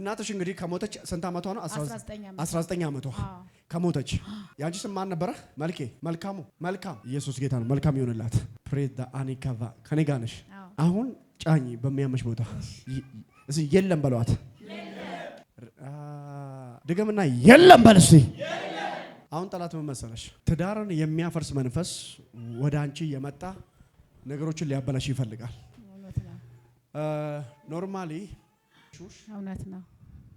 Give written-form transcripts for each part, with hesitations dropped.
እናትሽ እንግዲህ ከሞተች ስንት አመቷ ነው? 19 አመቷ አዎ ከሞተች። ያንቺ ስም ማን ነበረ? መልኬ መልካሙ መልካም ኢየሱስ ጌታ ነው። መልካም ይሆንላት። ፕሬዝ ዳ አኒካቫ ከኔ ጋር ነሽ። አሁን ጫኝ በሚያመሽ ቦታ እዚህ የለም በሏት። ድገምና የለም በል እስቲ። አሁን ጠላት ምን መሰለሽ? ትዳርን የሚያፈርስ መንፈስ ወደ አንቺ የመጣ ነገሮችን ሊያበላሽ ይፈልጋል። ኖርማሊ እውነት ነው።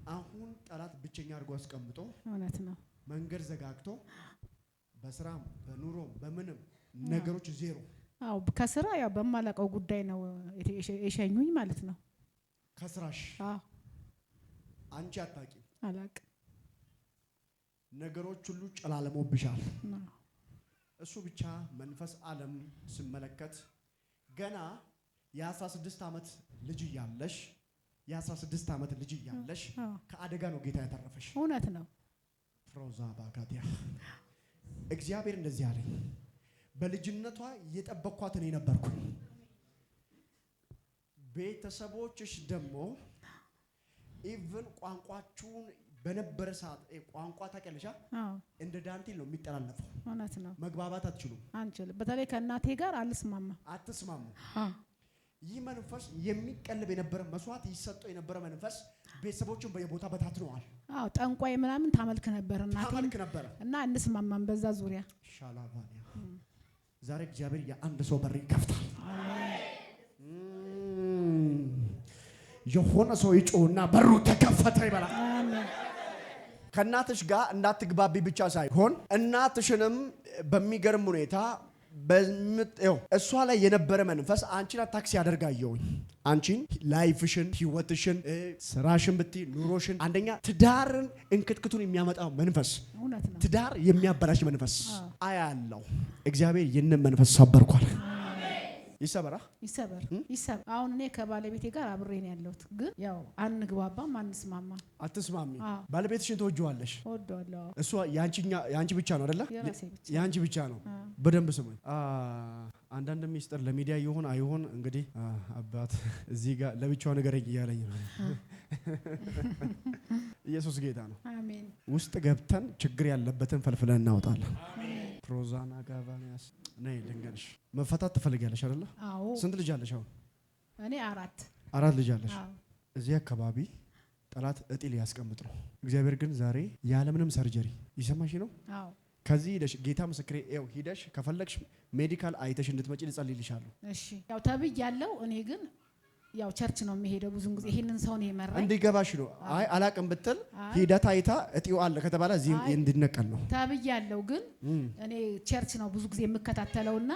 አሁን ጠላት ብቸኛ አድርጎ አስቀምጦ እውነት ነው። መንገድ ዘጋግቶ በስራም በኑሮም በምንም ነገሮች ዜሮ። አዎ ከስራ ያው በማላቀው ጉዳይ ነው የሸኙኝ ማለት ነው። ከስራሽ አዎ አንቺ አታውቂም። አላውቅም። ነገሮች ሁሉ ጨላለሞብሻል። እሱ ብቻ መንፈስ ዓለም ሲመለከት ገና የ16 ዓመት ልጅ እያለሽ ከአደጋ ነው ጌታ ያተረፈሽ። እውነት ነው። ፍሮዛ ባጋዲያ እግዚአብሔር እንደዚህ አለኝ። በልጅነቷ እየጠበቅኳት እኔ ነበርኩኝ። ቤተሰቦችሽ ደግሞ ኢቭን ቋንቋችሁን በነበረ ሰዓት ቋንቋ ታውቂያለሽ? እንደ ዳንቴል ነው የሚጠላለፈው። እውነት ነው። መግባባት አትችሉም። አንችልም። በተለይ ከእናቴ ጋር አትስማሙ። ይህ መንፈስ የሚቀልብ የነበረ መስዋዕት ይሰጠው የነበረ መንፈስ ቤተሰቦችን በየቦታ በታትነዋል። አዎ ጠንቋይ ምናምን ታመልክ ነበር እና እንስማማም በዛ ዙሪያ ሻላባኒያ ዛሬ እግዚአብሔር የአንድ ሰው በር ይከፍታል። የሆነ ሰው ይጮህና በሩ ተከፈተ ይበላል። ከእናትሽ ጋር እንዳትግባቢ ብቻ ሳይሆን እናትሽንም በሚገርም ሁኔታ እሷ ላይ የነበረ መንፈስ አንቺን ታክሲ ያደርጋየውኝ አንቺን ላይፍሽን ህይወትሽን ስራሽን ብትይ ኑሮሽን አንደኛ ትዳርን እንክትክቱን የሚያመጣው መንፈስ ትዳር የሚያበላሽ መንፈስ አያለው። እግዚአብሔር ይህንን መንፈስ ሰበርኳል። ይሰበራ ይሰበር። አሁን እኔ ከባለቤቴ ጋር አብሬ ነው ያለሁት፣ ግን ያው አንግባባም፣ አንስማማም። አትስማሚ። ባለቤትሽን ትወጂዋለሽ? እወደዋለሁ። እሷ ያንቺ ብቻ ነው አይደለ? ያንቺ ብቻ ነው። በደንብ ስሙኝ። አንዳንድ ሚስጥር ለሚዲያ ይሆን አይሆን እንግዲህ አባት እዚህ ጋር ለብቻው ነገረኝ እያለኝ ነው። ኢየሱስ ጌታ ነው። አሜን። ውስጥ ገብተን ችግር ያለበትን ፈልፍለን እናወጣለን። ፕሮዛና ጋቫኒያስ ነይ ልንገርሽ፣ መፈታት ትፈልጊያለሽ አይደለ? አዎ። ስንት ልጅ አለሽ አሁን? እኔ 4 ልጅ አለሽ። እዚህ አካባቢ ጠላት እጢ ሊያስቀምጥ ነው። እግዚአብሔር ግን ዛሬ ያለምንም ሰርጀሪ ይሰማሽ ነው። አዎ። ከዚህ ሄደሽ ጌታ ምስክሬ ይኸው ሄደሽ ከፈለግሽ ሜዲካል አይተሽ እንድትመጪ ልጸልይልሻለሁ። እሺ። ያው ተብያለሁ። እኔ ግን ያው ቸርች ነው የሚሄደው ብዙን ጊዜ ይሄንን ሰው ነው የመራኝ። እንዲገባሽ ነው። አይ አላቅም ብትል ሂደት አይታ እጢው አለ ከተባለ እዚህ እንድነቀል ነው ተብያለሁ። ግን እኔ ቸርች ነው ብዙ ጊዜ የምከታተለውና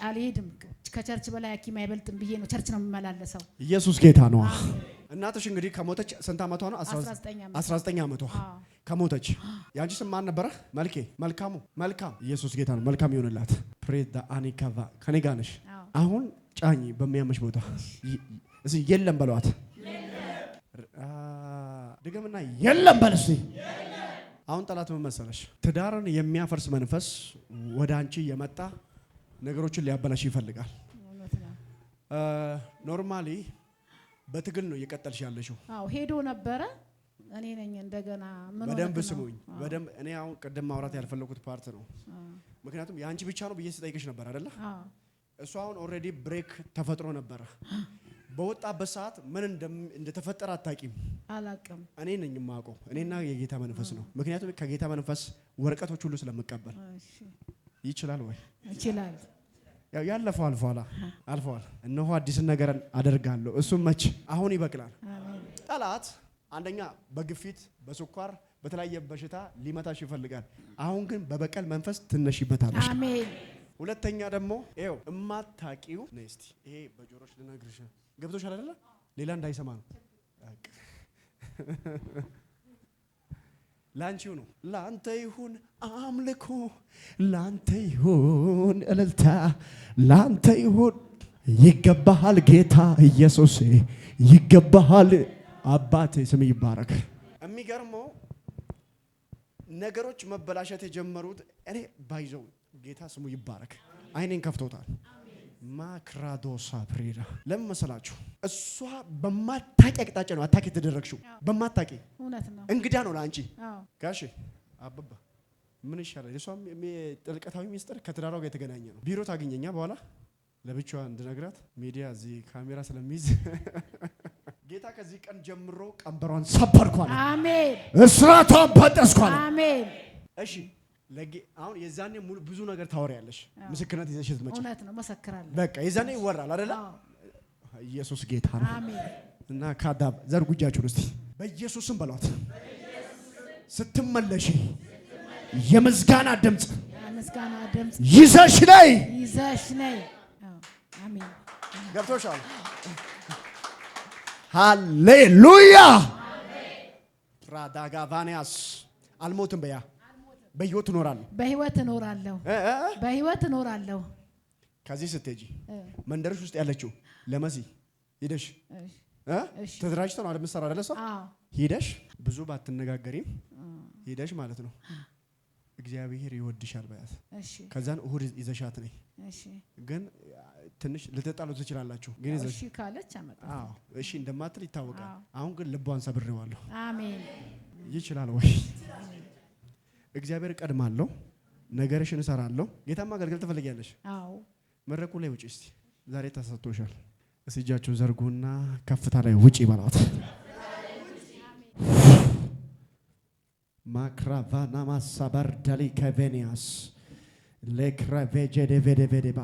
አልሄድም። ከቸርች በላይ ሐኪም አይበልጥም ብዬ ነው ቸርች ነው የምመላለሰው። ኢየሱስ ጌታ ነው። እናትሽ እንግዲህ ከሞተች ስንት አመቷ ነው? 19 አመቷ ከሞተች። ያንቺ ስም ማን ነበረ? መልኬ መልካም ኢየሱስ ጌታ ነው። መልካም ይሆንላት። ፕሬዝ ዳ አኒካቫ ከኔ ጋር ነሽ። አሁን ጫኝ በሚያመሽ ቦታ እዚህ የለም በሏት። ድገምና የለም በል እስቲ። አሁን ጠላት ምን መሰለሽ? ትዳርን የሚያፈርስ መንፈስ ወደ አንቺ የመጣ ነገሮችን ሊያበላሽ ይፈልጋል። ኖርማሊ በትግል ነው እየቀጠልሽ ያለሽው። አዎ ሄዶ ነበረ። እኔ ነኝ እንደገና ምን በደንብ ስሙኝ። በደንብ እኔ አሁን ቅድም ማውራት ያልፈለኩት ፓርት ነው። ምክንያቱም ያንቺ ብቻ ነው ብዬ ስጠይቅሽ ነበር አይደለ? እሱ አሁን ኦልሬዲ ብሬክ ተፈጥሮ ነበረ። በወጣበት ሰዓት ምን እንደተፈጠረ አታውቂም? አላውቅም። እኔ ነኝ የማውቀው። እኔና የጌታ መንፈስ ነው። ምክንያቱም ከጌታ መንፈስ ወረቀቶች ሁሉ ስለምቀበል። ይችላል ወይ? ይችላል። ያው ያለፈው አልፏል። እነሆ አዲስ ነገር አደርጋለሁ። እሱም መች አሁን ይበቅላል። ጠላት አንደኛ በግፊት በስኳር በተለያየ በሽታ ሊመታሽ ይፈልጋል። አሁን ግን በበቀል መንፈስ ትነሽበታለሽ። አሜን። ሁለተኛ ደግሞ ይኸው እማታቂው ነይ እስቲ ይሄ በጆሮሽ ልነግርሽ ገብቶሻል አይደለ? ሌላ እንዳይሰማ ነው። ላንቺው ነው። ላንተ ይሁን አምልኮ፣ ላንተ ይሁን እልልታ፣ ላንተ ይሁን ይገባሃል ጌታ ኢየሱስ ይገባሃል። አባቴ ስም ይባረክ። የሚገርመው ነገሮች መበላሸት የጀመሩት እኔ ባይዘው ጌታ ስሙ ይባረክ አይኔን ከፍቶታል። ማክራዶሳ ብሪዳ ለምን መሰላችሁ? እሷ በማታቂ አቅጣጫ ነው አታቂ የተደረግሽው። በማታቂ እውነት ነው። እንግዳ ነው ለአንቺ። አዎ ጋሼ አበባ ምን ይሻላል? እሷም ጥልቀታዊ ሚስጥር ከትዳሯ ጋር የተገናኘ ነው። ቢሮ ታገኘኛ በኋላ ለብቻዋ እንድነግራት ሚዲያ እዚህ ካሜራ ስለሚይዝ ጌታ ከዚህ ቀን ጀምሮ ቀንበሯን ሰበርኳል። አሜን። እስራቷን በጠስኳል። አሜን። እሺ አሁን የዛኔ ሙሉ ብዙ ነገር ታወሪያለሽ። ምስክርነት ይዘሽ ትመጪ። እውነት ነው። መሰክራለሁ። በቃ የዛኔ ይወራል አይደለ? ኢየሱስ ጌታ ነው። አሜን። እና ካዳብ ዘርጉጃችሁን እስቲ በኢየሱስም በሏት። ስትመለሺ የምስጋና ድምጽ ይዘሽ ነይ። አሜን። ገብቶሻል? ሃሌሉያ። ራዳጋቫኒያስ አልሞትም በያ በህይወት እኖራለሁ። ከዚህ ስትሄጂ መንደርሽ ውስጥ ያለችው ለመሲ ሄደሽ ተደራጅተው ነው አይደል? አይደለ? ሰው ሄደሽ ብዙ ባትነጋገሪም ሄደሽ ማለት ነው እግዚአብሔር ይወድሻል በያት። ከዛን እሁድ ይዘሻት ነይ። ግን ትንሽ ልትጣሉ ትችላላችሁ። ግን እሺ ካለች አመጣ። እሺ እንደማትል ይታወቃል። አሁን ግን ልቧን ሰብሬዋለሁ። አሜን። ይችላል ወይ? እግዚአብሔር ቀድማለሁ፣ ነገርሽን እሰራለሁ። ጌታማ ማገልገል ትፈልጊያለሽ? አዎ። መድረኩ ላይ ውጪ እስቲ። ዛሬ ተሰጥቶሻል። እስቲ እጃችሁን ዘርጉና ከፍታ ላይ ውጪ በሏት። ማክራቫና ማሳበር ዳሊ ከቬኒያስ ለክራቬጀ ደቨደቨደባ